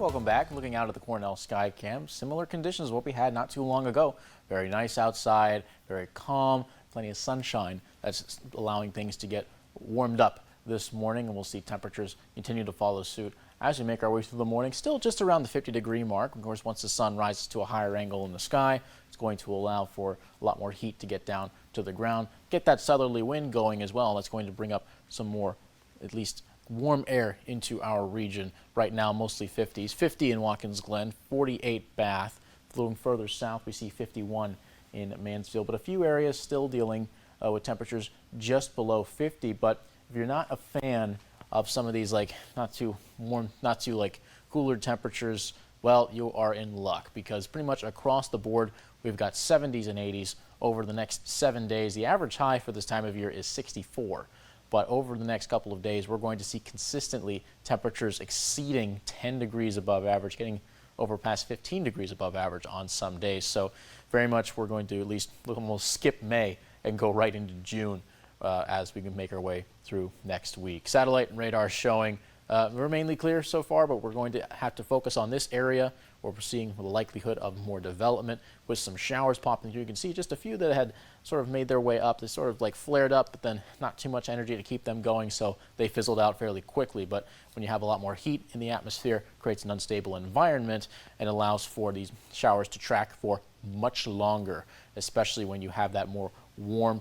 welcome back. Looking out at the Cornell sky cam, similar conditions to what we had not too long ago. Very nice outside, very calm, plenty of sunshine. That's allowing things to get warmed up this morning, and we'll see temperatures continue to follow suit as we make our way through the morning. Still just around the 50-degree mark. Of course, once the sun rises to a higher angle in the sky, it's going to allow for a lot more heat to get down to the ground. Get that southerly wind going as well. That's going to bring up some more, at least, warm air into our region. Right now, mostly 50s. 50 in Watkins Glen, 48 Bath. Moving further south, we see 51 in Mansfield, but a few areas still dealing with temperatures just below 50. But if you're not a fan of some of these, like, not too warm, not too like cooler temperatures, well, you are in luck, because pretty much across the board we've got 70s and 80s over the next 7 days. The average high for this time of year is 64. But over the next couple of days, we're going to see consistently temperatures exceeding 10 degrees above average, getting over past 15 degrees above average on some days. So very much we're going to at least almost skip May and go right into June as we can make our way through next week. Satellite and radar showing we're mainly clear so far, but we're going to have to focus on this area where we're seeing the likelihood of more development with some showers popping through. You can see just a few that had sort of made their way up. They sort of like flared up, but then not too much energy to keep them going, so they fizzled out fairly quickly. But when you have a lot more heat in the atmosphere, creates an unstable environment and allows for these showers to track for much longer, especially when you have that more warm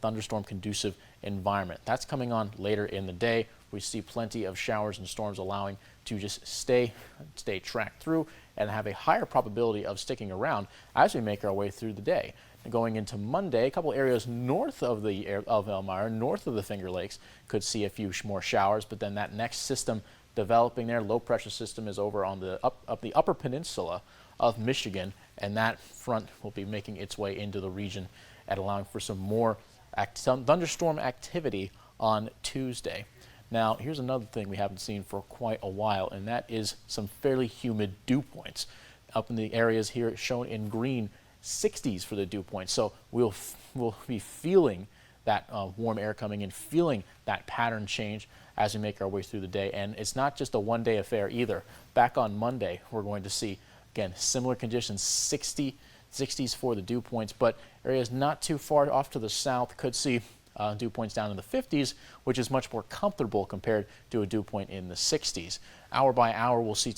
thunderstorm conducive environment. That's coming on later in the day. We see plenty of showers and storms allowing to just stay tracked through and have a higher probability of sticking around as we make our way through the day. And going into Monday, a couple areas north of Elmira, north of the Finger Lakes, could see a few more showers, but then that next system developing there, low pressure system, is over on the up the upper peninsula of Michigan, and that front will be making its way into the region and allowing for some more thunderstorm activity on Tuesday. Now, here's another thing we haven't seen for quite a while, and that is some fairly humid dew points. Up in the areas here shown in green, 60s for the dew points. So we'll be feeling that warm air coming in, feeling that pattern change as we make our way through the day. And it's not just a one-day affair either. Back on Monday, we're going to see, again, similar conditions, 60s for the dew points, but areas not too far off to the south could see dew points down in the 50s, which is much more comfortable compared to a dew point in the 60s. Hour by hour, we'll see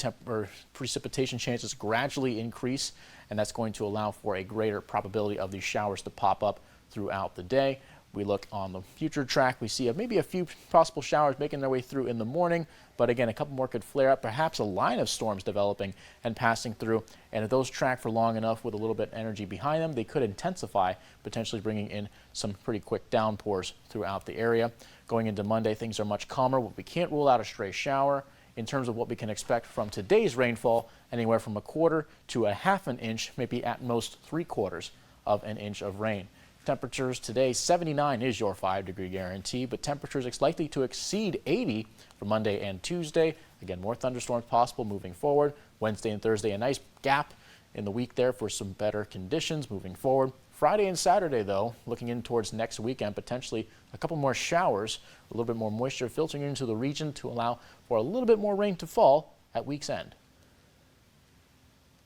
precipitation chances gradually increase, and that's going to allow for a greater probability of these showers to pop up throughout the day. We look on the future track, we see maybe a few possible showers making their way through in the morning, but again, a couple more could flare up, perhaps a line of storms developing and passing through. And if those track for long enough with a little bit of energy behind them, they could intensify, potentially bringing in some pretty quick downpours throughout the area. Going into Monday, things are much calmer, but we can't rule out a stray shower. In terms of what we can expect from today's rainfall, anywhere from 1/4 to 1/2 inch, maybe at most 3/4 of an inch of rain. Temperatures today, 79 is your 5-degree guarantee, but temperatures likely to exceed 80 for Monday and Tuesday. Again, more thunderstorms possible moving forward. Wednesday and Thursday, a nice gap in the week there for some better conditions moving forward. Friday and Saturday, though, looking in towards next weekend, potentially a couple more showers, a little bit more moisture filtering into the region to allow for a little bit more rain to fall at week's end.